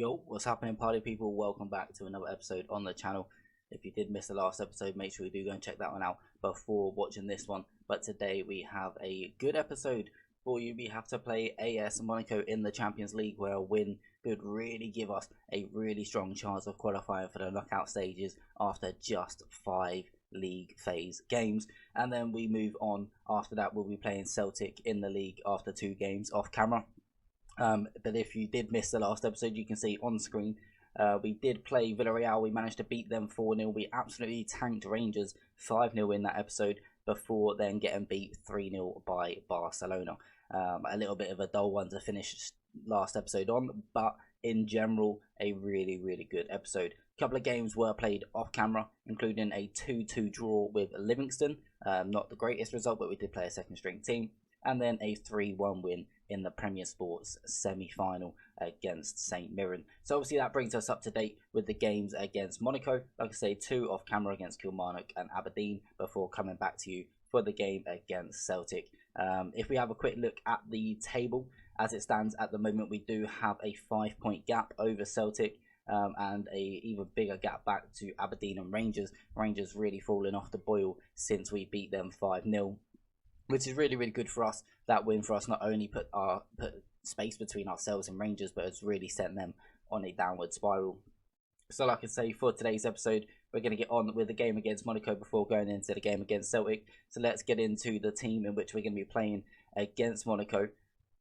Yo, what's happening, party people? Welcome back to another episode on the channel. If you did miss the last episode, make sure you do go and check that one out before watching this one. But today we have a good episode for you. We have to play AS Monaco in the Champions League, where a win could really give us a really strong chance of qualifying for the knockout stages after just 5 league phase games. And then we move on. After that, we'll be playing Celtic in the league after 2 games off camera. But if you did miss the last episode, you can see on screen we did play Villarreal. We managed to beat them 4-0. We absolutely tanked Rangers 5-0 in that episode before then getting beat 3-0 by Barcelona. A little bit of a dull one to finish last episode on, but in general a really good episode. A couple of games were played off camera, including a 2-2 draw with Livingston. Not the greatest result, but we did play a second string team. And then a 3-1 win in the Premier Sports semi-final against St Mirren. So obviously that brings us up to date with the games against Monaco. Like I say, 2 off camera against Kilmarnock and Aberdeen before coming back to you for the game against Celtic. If we have a quick look at the table as it stands at the moment, we do have a 5-point gap over Celtic. And a even bigger gap back to Aberdeen and Rangers. Rangers really falling off the boil since we beat them 5-0. Which is really good for us. That win for us not only put space between ourselves and Rangers, but it's really sent them on a downward spiral. So like I say, for today's episode, we're going to get on with the game against Monaco before going into the game against Celtic. So let's get into the team in which we're going to be playing against Monaco.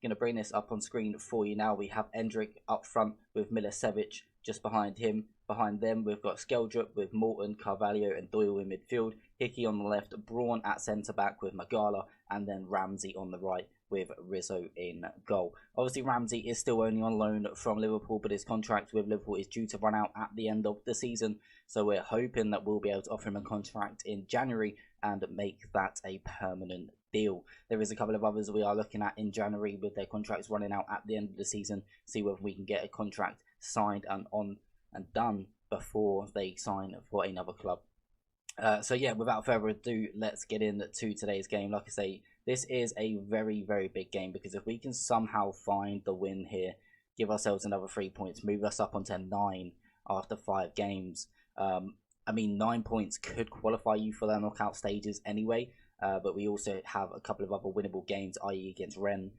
Going to bring this up on screen for you now. We have Endrick up front with Milicevic just behind him. Behind them, we've got Skeldrup with Morton, Carvalho and Doyle in midfield. Hickey on the left, Braun at centre-back with Magala, and then Ramsey on the right with Rizzo in goal. Obviously, Ramsey is still only on loan from Liverpool, but his contract with Liverpool is due to run out at the end of the season. So we're hoping that we'll be able to offer him a contract in January and make that a permanent deal. There is a couple of others we are looking at in January with their contracts running out at the end of the season. See whether we can get a contract signed and on and done before they sign for another club. So yeah, without further ado, let's get into today's game. Like I say, this is a very big game, because if we can somehow find the win here, give ourselves another 3 points, move us up onto 9 after 5 games. I mean, 9 points could qualify you for the knockout stages anyway, but we also have a couple of other winnable games, i.e. against Rennes,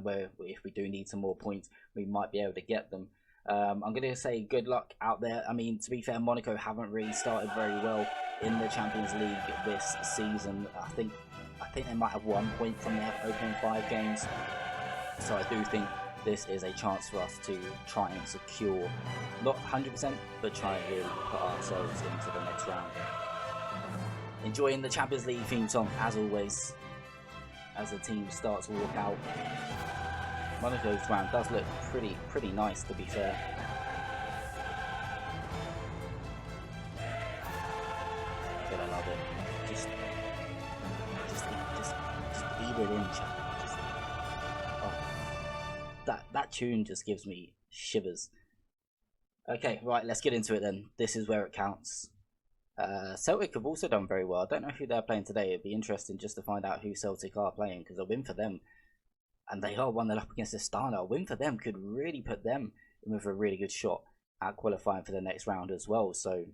where if we do need some more points, we might be able to get them. I'm going to say good luck out there. I mean, to be fair, Monaco haven't really started very well in the Champions League this season. I think they might have 1 point from their opening 5 games. So I do think this is a chance for us to try and secure, not 100%, but try and really put ourselves into the next round. Enjoying the Champions League theme song, as always, as the team starts to walk out. Monaco's round does look pretty nice, to be fair. But I love it. Just eat it in, chat. That tune just gives me shivers. Okay, right, let's get into it then. This is where it counts. Celtic have also done very well. I don't know who they're playing today. It'd be interesting just to find out who Celtic are playing, because a win for them, and they are 1-0 up against Astana. A win for them could really put them in with a really good shot at qualifying for the next round as well. So,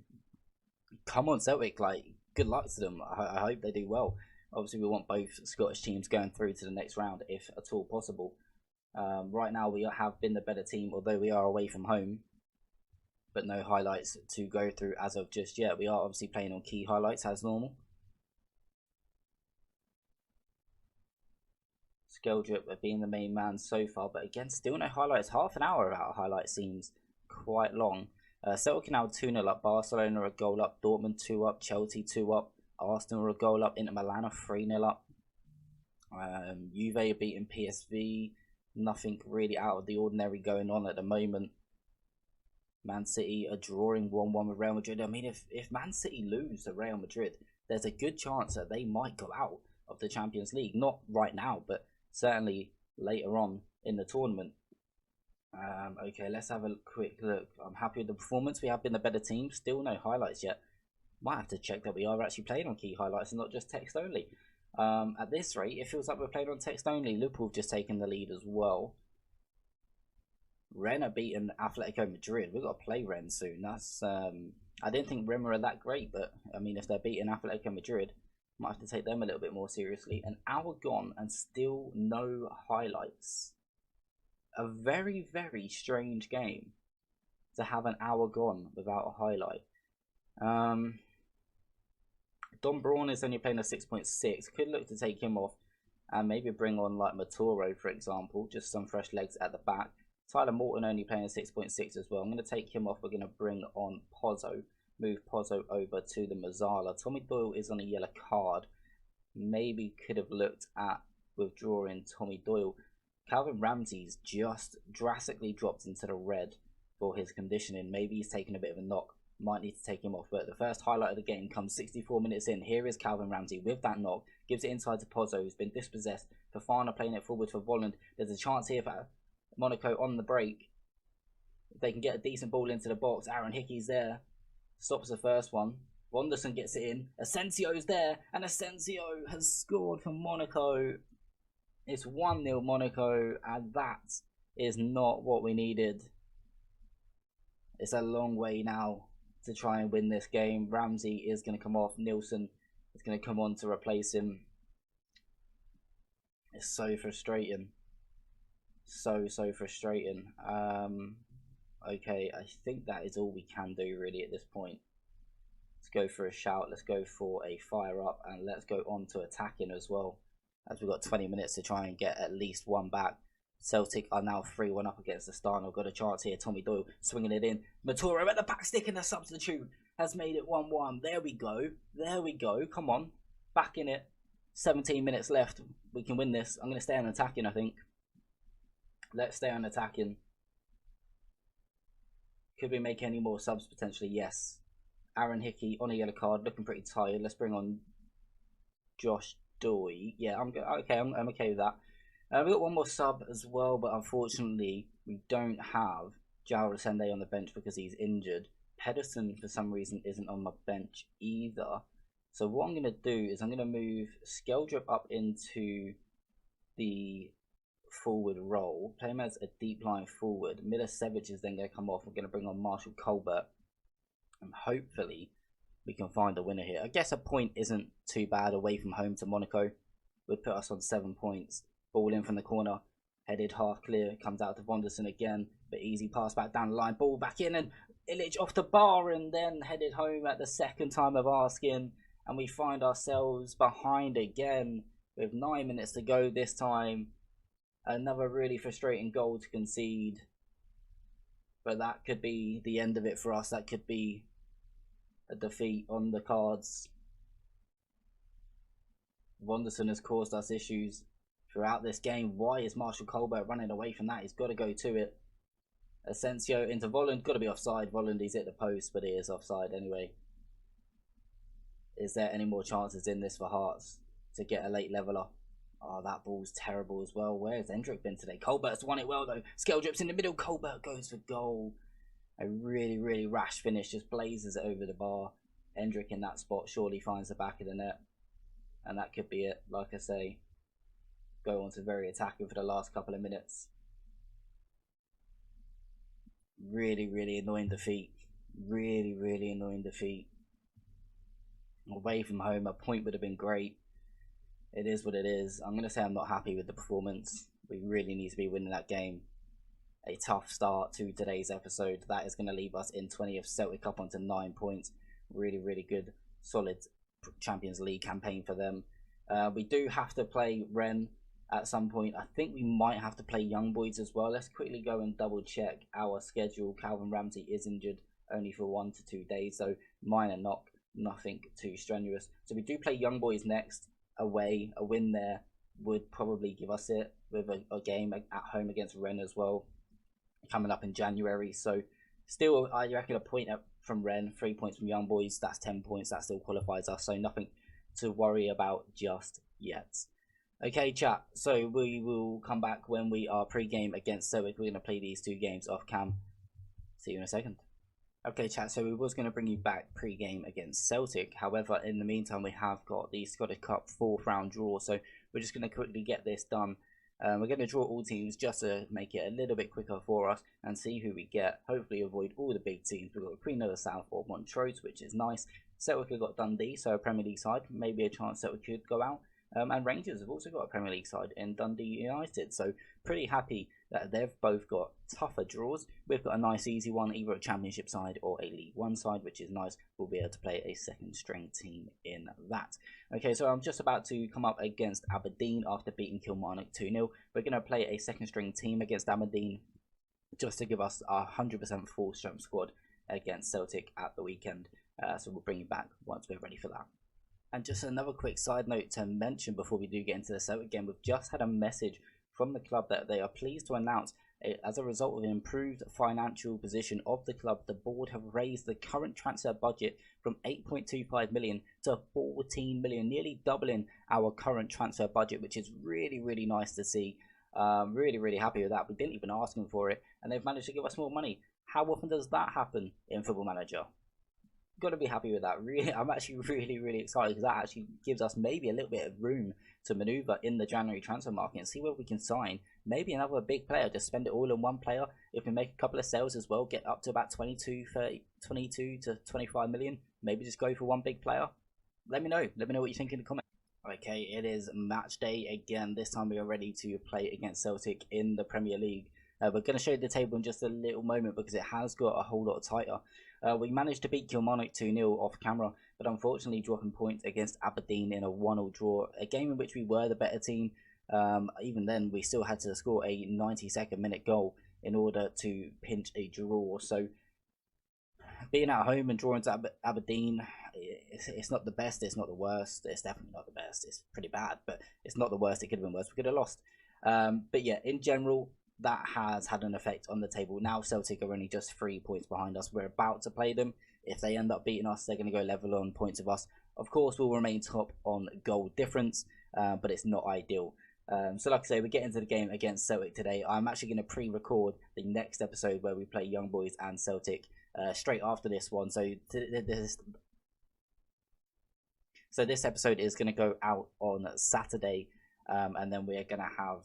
come on, Celtic, like, good luck to them. I hope they do well. Obviously, we want both Scottish teams going through to the next round, if at all possible. Right now, we have been the better team, although we are away from home. But no highlights to go through as of just yet. We are obviously playing on key highlights as normal. Skeldrup being the main man so far, but again, still no highlights. Half an hour without a highlight seems quite long. Celtic now 2-0 up, Barcelona a goal up, Dortmund 2 up, Chelsea 2 up, Arsenal a goal up, Inter Milan 3-0 up. Juve are beating PSV. Nothing really out of the ordinary going on at the moment. Man City are drawing 1-1 with Real Madrid. I mean, if Man City lose to Real Madrid, there's a good chance that they might go out of the Champions League. Not right now, but certainly later on in the tournament. Okay, let's have a quick look. I'm happy with the performance. We have been the better team. Still no highlights yet. Might have to check that we are actually playing on key highlights and not just text only. At this rate, it feels like we're playing on text only. Liverpool have just taken the lead as well. Rennes are beating Atletico Madrid. We've got to play Rennes soon. That's I didn't think Rennes were that great, but I mean, if they're beating Atletico Madrid, might have to take them a little bit more seriously. An hour gone and still no highlights. A very, very strange game to have an hour gone without a highlight. Don Braun is only playing a 6.6. Could look to take him off and maybe bring on like Matoro, for example. Just some fresh legs at the back. Tyler Morton only playing a 6.6 as well. I'm going to take him off. We're going to bring on Pozzo. Move Pozzo over to the Mazzala. Tommy Doyle is on a yellow card. Maybe could have looked at withdrawing Tommy Doyle. Calvin Ramsey's just drastically dropped into the red for his conditioning. Maybe he's taken a bit of a knock. Might need to take him off. But the first highlight of the game comes 64 minutes in. Here is Calvin Ramsey with that knock. Gives it inside to Pozzo, who's been dispossessed. Fofana playing it forward for Volland. There's a chance here for Monaco on the break. If they can get a decent ball into the box. Aaron Hickey's there. Stops the first one. Wonderson gets it in. Asensio's there. And Asensio has scored for Monaco. It's 1-0 Monaco. And that is not what we needed. It's a long way now to try and win this game. Ramsey is going to come off. Nielsen is going to come on to replace him. It's so frustrating. So frustrating. Okay, I think that is all we can do really at this point. Let's go for a shout. Let's go for a fire up. And let's go on to attacking as well, as we've got 20 minutes to try and get at least one back. Celtic are now 3-1 up against the Stano. Got a chance here. Tommy Doyle swinging it in. Matoro at the back stick, and the substitute has made it 1-1. There we go. There we go. Come on. Back in it. 17 minutes left. We can win this. I'm going to stay on attacking, I think. Let's stay on attacking. Could we make any more subs potentially? Yes. Aaron Hickey on a yellow card. Looking pretty tired. Let's bring on Josh Doy. Yeah, I'm okay with that. We've got one more sub as well, but unfortunately we don't have João Resende on the bench because he's injured. Pedersen for some reason isn't on my bench either. So what I'm going to do is I'm going to move Skeldrup up into the forward role. Play him as a deep line forward. Milicevic is then going to come off. We're going to bring on Marshall Colbert. And hopefully we can find a winner here. I guess a point isn't too bad away from home to Monaco. Would put us on 7 points. Ball in from the corner, headed half clear, comes out to Vonderson again, but easy pass back down the line, ball back in, and Illich off the bar, and then headed home at the second time of asking, and we find ourselves behind again with 9 minutes to go this time. Another really frustrating goal to concede, but that could be the end of it for us. That could be a defeat on the cards. Vonderson has caused us issues throughout this game. Why is Marshall Colbert running away from that? He's got to go to it. Asensio into Volland. Got to be offside. Volland, he's hit the post, but he is offside anyway. Is there any more chances in this for Hearts to get a late leveller? Oh, that ball's terrible as well. Where's Hendrick been today? Colbert's won it well though. Skeldrup's in the middle. Colbert goes for goal. A really rash finish. Just blazes it over the bar. Hendrick in that spot surely finds the back of the net. And that could be it. Like I say, go on to very attacking for the last couple of minutes. Really annoying defeat. Really annoying defeat. Away from home, a point would have been great. It is what it is. I'm going to say I'm not happy with the performance. We really need to be winning that game. A tough start to today's episode. That is going to leave us in 20th, Celtic up onto 9 points. Really good, solid Champions League campaign for them. We do have to play Rennes at some point. I think we might have to play Young Boys as well. Let's quickly go and double check our schedule. Calvin Ramsey is injured only for 1 to 2 days, so minor knock, nothing too strenuous. So we do play Young Boys next away. A win there would probably give us it, with a game at home against Rennes as well coming up in January. So still, I reckon a point up from Rennes, 3 points from Young Boys, that's 10 points. That still qualifies us, so nothing to worry about just yet. Okay, chat, so we will come back when we are pre-game against Celtic. We're going to play these 2 games off cam. See you in a second. Okay, chat, so we was going to bring you back pre-game against Celtic. However, in the meantime, we have got the Scottish Cup 4th round draw, so we're just going to quickly get this done. We're going to draw all teams just to make it a little bit quicker for us and see who we get. Hopefully avoid all the big teams. We've got Queen of the South or Montrose, which is nice. Celtic have got Dundee, so a Premier League side. Maybe a chance that we could go out. And Rangers have also got a Premier League side in Dundee United. So pretty happy that they've both got tougher draws. We've got a nice easy one, either a Championship side or a League One side, which is nice. We'll be able to play a second string team in that. Okay, so I'm just about to come up against Aberdeen after beating Kilmarnock 2-0. We're going to play a second string team against Aberdeen just to give us a 100% full strength squad against Celtic at the weekend. So we'll bring you back once we're ready for that. And just another quick side note to mention before we do get into the Celtic game, we've just had a message from the club that they are pleased to announce as a result of the improved financial position of the club, the board have raised the current transfer budget from 8.25 million to 14 million, nearly doubling our current transfer budget, which is really nice to see. Really happy with that. We didn't even ask them for it, and they've managed to give us more money. How often does that happen in Football Manager? Got to be happy with that. Really, I'm actually really excited because that actually gives us maybe a little bit of room to maneuver in the January transfer market and see where we can sign maybe another big player. Just spend it all on one player. If we make a couple of sales as well, get up to about 22 to 25 million. Maybe just go for one big player. Let me know what you think in the comments. Okay, it is match day again. This time we are ready to play against Celtic in the Premier League. We're going to show you the table in just a little moment because it has got a whole lot tighter. We managed to beat Kilmarnock 2-0 off camera, but unfortunately dropping points against Aberdeen in a 1-1 draw. A game in which we were the better team. Even then, we still had to score a 92nd minute goal in order to pinch a draw. So being at home and drawing to Aberdeen, it's not the best, it's not the worst. It's definitely not the best. It's pretty bad, but it's not the worst. It could have been worse. We could have lost. But yeah, in general, that has had an effect on the table. Now Celtic are only just 3 points behind us. We're about to play them. If they end up beating us, they're going to go level on points of us. Of course, we'll remain top on goal difference, but it's not ideal. So like I say, we get into the game against Celtic today. I'm actually going to pre-record the next episode where we play Young Boys and Celtic straight after this one. So this episode is going to go out on Saturday, and then we're going to have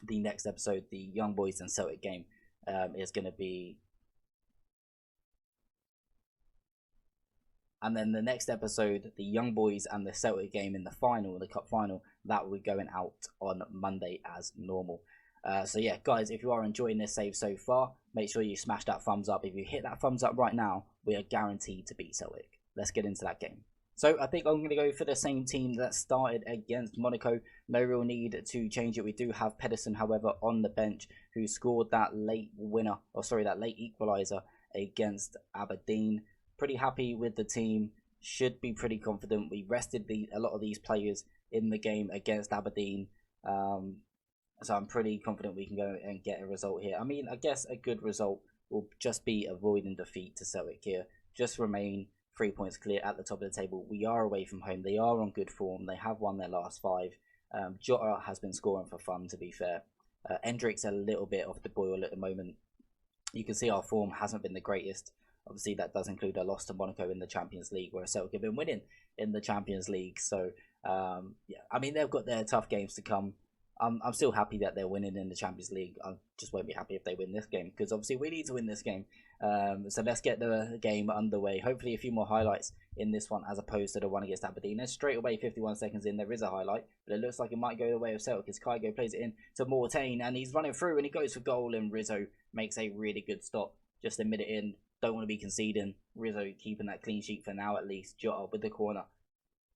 the next episode, the Young Boys and Celtic game, is going to be, and then the next episode, the Young Boys and the Celtic game in the final, the cup final, that will be going out on Monday as normal. So yeah, guys, if you are enjoying this save so far, make sure you smash that thumbs up. If you hit that thumbs up right now, we are guaranteed to beat Celtic. Let's get into that game. So I think I'm going to go for the same team that started against Monaco. No real need to change it. We do have Pedersen, however, on the bench, who scored that late winner, or sorry, that late equaliser against Aberdeen. Pretty happy with the team. Should be pretty confident. We rested a lot of these players in the game against Aberdeen. So I'm pretty confident we can go and get a result here. I mean, I guess a good result will just be avoiding defeat to Celtic here. Just remain 3 points clear at the top of the table. We are away from home. They are on good form. They have won their last 5. Jota has been scoring for fun, to be fair. Endrick's a little bit off the boil at the moment. You can see our form hasn't been the greatest. Obviously, that does include a loss to Monaco in the Champions League, where Celtic have been winning in the Champions League. So, yeah, I mean, they've got their tough games to come. I'm still happy that they're winning in the Champions League. I just won't be happy if they win this game, because obviously we need to win this game. So let's get the game underway. Hopefully a few more highlights in this one as opposed to the one against Aberdeen. And straight away, 51 seconds in, there is a highlight, but it looks like it might go the way of Celtic as Kygo plays it in to Mortain, and he's running through and he goes for goal, and Rizzo makes a really good stop. Just a minute in, don't want to be conceding. Rizzo keeping that clean sheet for now at least. Jota with the corner.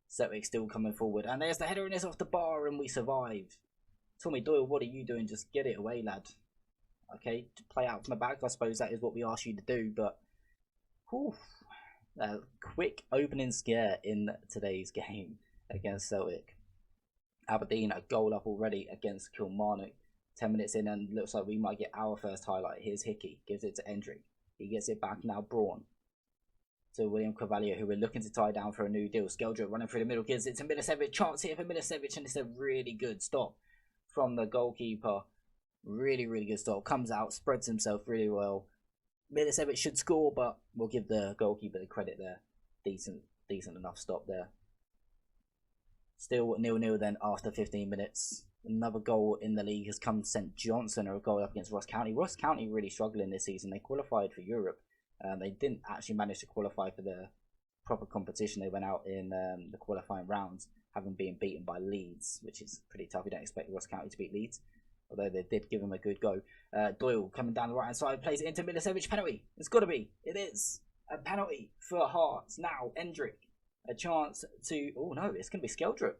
Celtic still coming forward, and there's the header, and it's off the bar, and we survive. Tommy Doyle, what are you doing? Just get it away, lad. Okay, to play out from the back, I suppose that is what we asked you to do, but whew, a quick opening scare in today's game against Celtic. Aberdeen a goal up already against Kilmarnock. 10 minutes in, and looks like we might get our first highlight. Here's Hickey, gives it to Endrick. He gets it back now, Braun. To William Cavalier, who we're looking to tie down for a new deal. Skeldrick running through the middle, gives it to Milicevic. Chance here for Milicevic, and it's a really good stop from the goalkeeper. Really good stop. Comes out, spreads himself really well. Milicevic should score, but we'll give the goalkeeper the credit there. Decent enough stop there. Still 0-0 then after 15 minutes. Another goal in the league has come St Johnson, or a goal up against Ross County. Ross County really struggling this season. They qualified for Europe. They didn't actually manage to qualify for the proper competition. They went out in the qualifying rounds, having been beaten by Leeds, which is pretty tough. You don't expect Ross County to beat Leeds, although they did give them a good go. Doyle coming down the right hand side, plays it into Milicevic. Penalty. It's got to be. It is a penalty for Hearts. Now Endrick, a chance to. Oh no, it's going to be Skeldrup.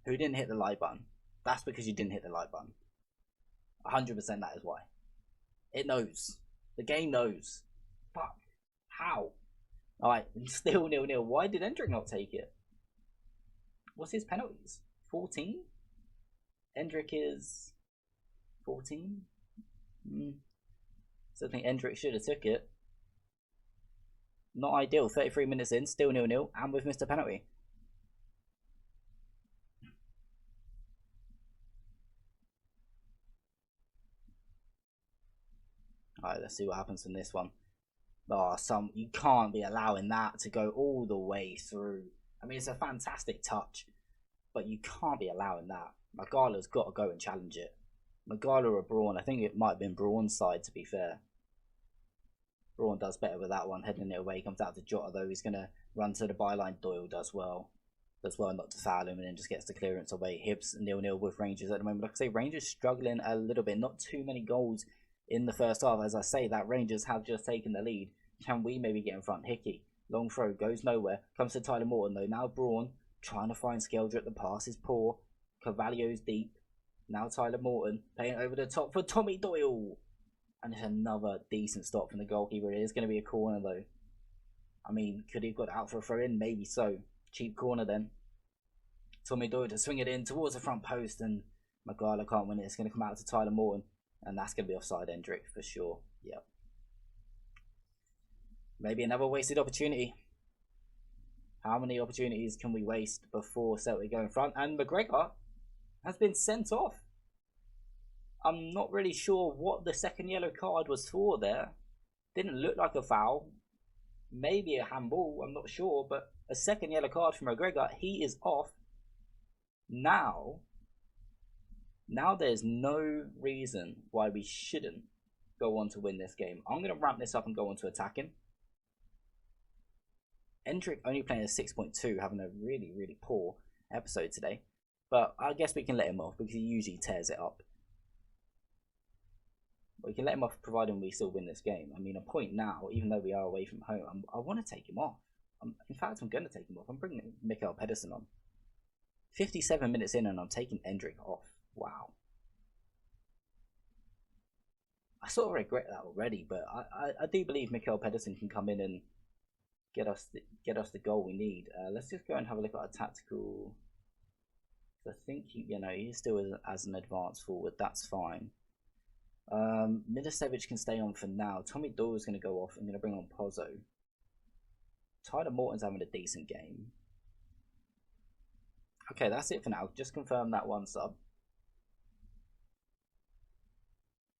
Who didn't hit the like button? That's because you didn't hit the like button. 100% that is why. It knows. The game knows. Fuck. How? Alright, still 0-0. Why did Endrick not take it? What's his penalties? 14? Endrick is 14? So I think Endrick should have took it. Not ideal. 33 minutes in, still 0-0, and we've missed a penalty. Alright, let's see what happens from this one. Oh, you can't be allowing that to go all the way through. I mean, it's a fantastic touch, but you can't be allowing that. Magala's got to go and challenge it. Magala or Braun. I think it might have been Braun's side, to be fair. Braun does better with that one, heading it away. He comes out to Jota, though. He's going to run to the byline. Doyle does well. Does well not to foul him, and then just gets the clearance away. Hibs 0-0 with Rangers at the moment. Like I say, Rangers struggling a little bit. Not too many goals in the first half. As I say, that Rangers have just taken the lead. Can we maybe get in front? Hickey, long throw, goes nowhere. Comes to Tyler Morton, though. Now Braun trying to find Skeldrick. The pass is poor. Carvalho's deep. Now Tyler Morton playing over the top for Tommy Doyle. And it's another decent stop from the goalkeeper. It is going to be a corner, though. I mean, could he have got out for a throw-in? Maybe so. Cheap corner, then. Tommy Doyle to swing it in towards the front post, and Magala can't win it. It's going to come out to Tyler Morton, and that's going to be offside, Endrick, for sure. Yep. Maybe another wasted opportunity. How many opportunities can we waste before Celtic go in front? And McGregor has been sent off. I'm not really sure what the second yellow card was for there. Didn't look like a foul. Maybe a handball, I'm not sure. But a second yellow card from McGregor. He is off. Now there's no reason why we shouldn't go on to win this game. I'm going to ramp this up and go on to attacking. Endrick only playing a 6.2, having a really, really poor episode today. But I guess we can let him off because he usually tears it up. We can let him off providing we still win this game. I mean, a point now, even though we are away from home, I want to take him off. In fact, I'm going to take him off. I'm bringing Mikael Pedersen on. 57 minutes in and I'm taking Endrick off. Wow. I sort of regret that already, but I do believe Mikael Pedersen can come in and get us the goal we need. Let's just go and have a look at our tactical. I think he's still as an advanced forward. That's fine. Milicevic can stay on for now. Tommy Doyle is going to go off. I'm going to bring on Pozzo. Tyler Morton's having a decent game. Okay, that's it for now. Just confirm that one sub.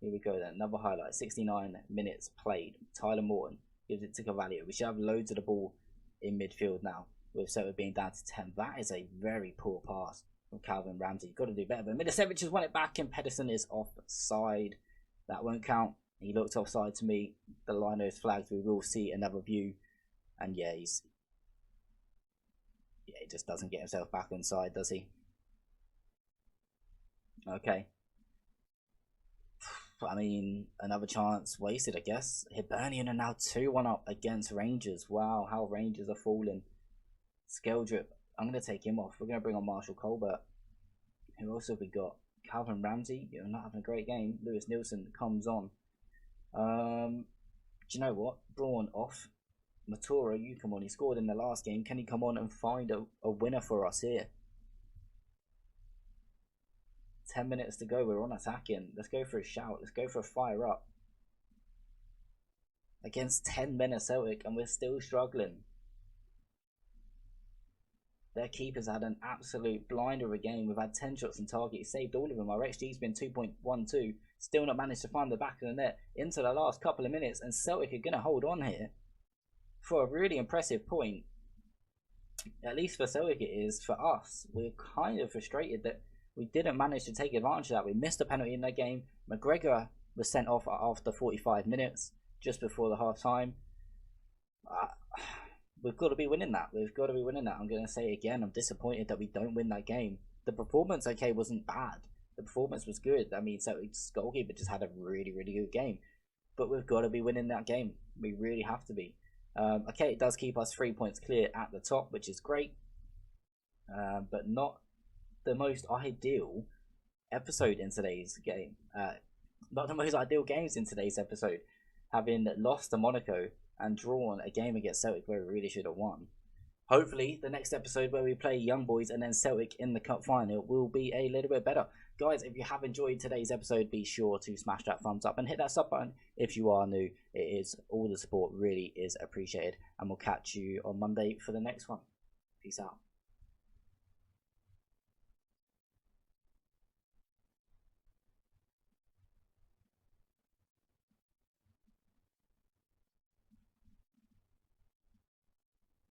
Here we go then. Another highlight. 69 minutes played. Tyler Morton gives it to Carvalho. We should have loads of the ball in midfield now, with Celtic being down to 10. That is a very poor pass from Calvin Ramsey. You've got to do better. But Milicevic has won it back and Pedersen is offside. That won't count. He looked offside to me. The liner is flagged. We will see another view. And yeah, he just doesn't get himself back inside, does he? Okay. I mean, another chance wasted, I guess. Hibernian are now 2-1 up against Rangers. Wow, how Rangers are falling. Skeldrup, I'm going to take him off. We're going to bring on Marshall Colbert. Who else have we got? Calvin Ramsey, you're not having a great game. Lewis Nielsen comes on. Do you know what? Braun off. Matura, you come on. He scored in the last game. Can he come on and find a winner for us here? 10 minutes to go. We're on attacking. Let's go for a shout. Let's go for a fire up. Against 10 men of Celtic, and we're still struggling. Their keepers had an absolute blinder of a game. We've had 10 shots on target. He saved all of them. Our XG's been 2.12. Still not managed to find the back of the net into the last couple of minutes. And Celtic are going to hold on here. for a really impressive point. At least for Celtic it is. For us, we're kind of frustrated that we didn't manage to take advantage of that. We missed a penalty in that game. McGregor was sent off after 45 minutes, just before the half time. We've got to be winning that. We've got to be winning that. I'm going to say again, I'm disappointed that we don't win that game. The performance, okay, wasn't bad. The performance was good. I mean, Celtic's goalkeeper just had a really, really good game. But we've got to be winning that game. We really have to be. Okay, it does keep us 3 points clear at the top, which is great. But not the most ideal episode in today's game. Not the most ideal games in today's episode. Having lost to Monaco and drawn a game against Celtic where we really should have won. Hopefully, the next episode where we play Young Boys and then Celtic in the cup final will be a little bit better. Guys, if you have enjoyed today's episode, be sure to smash that thumbs up and hit that sub button. If you are new, it is all the support really is appreciated. And we'll catch you on Monday for the next one. Peace out.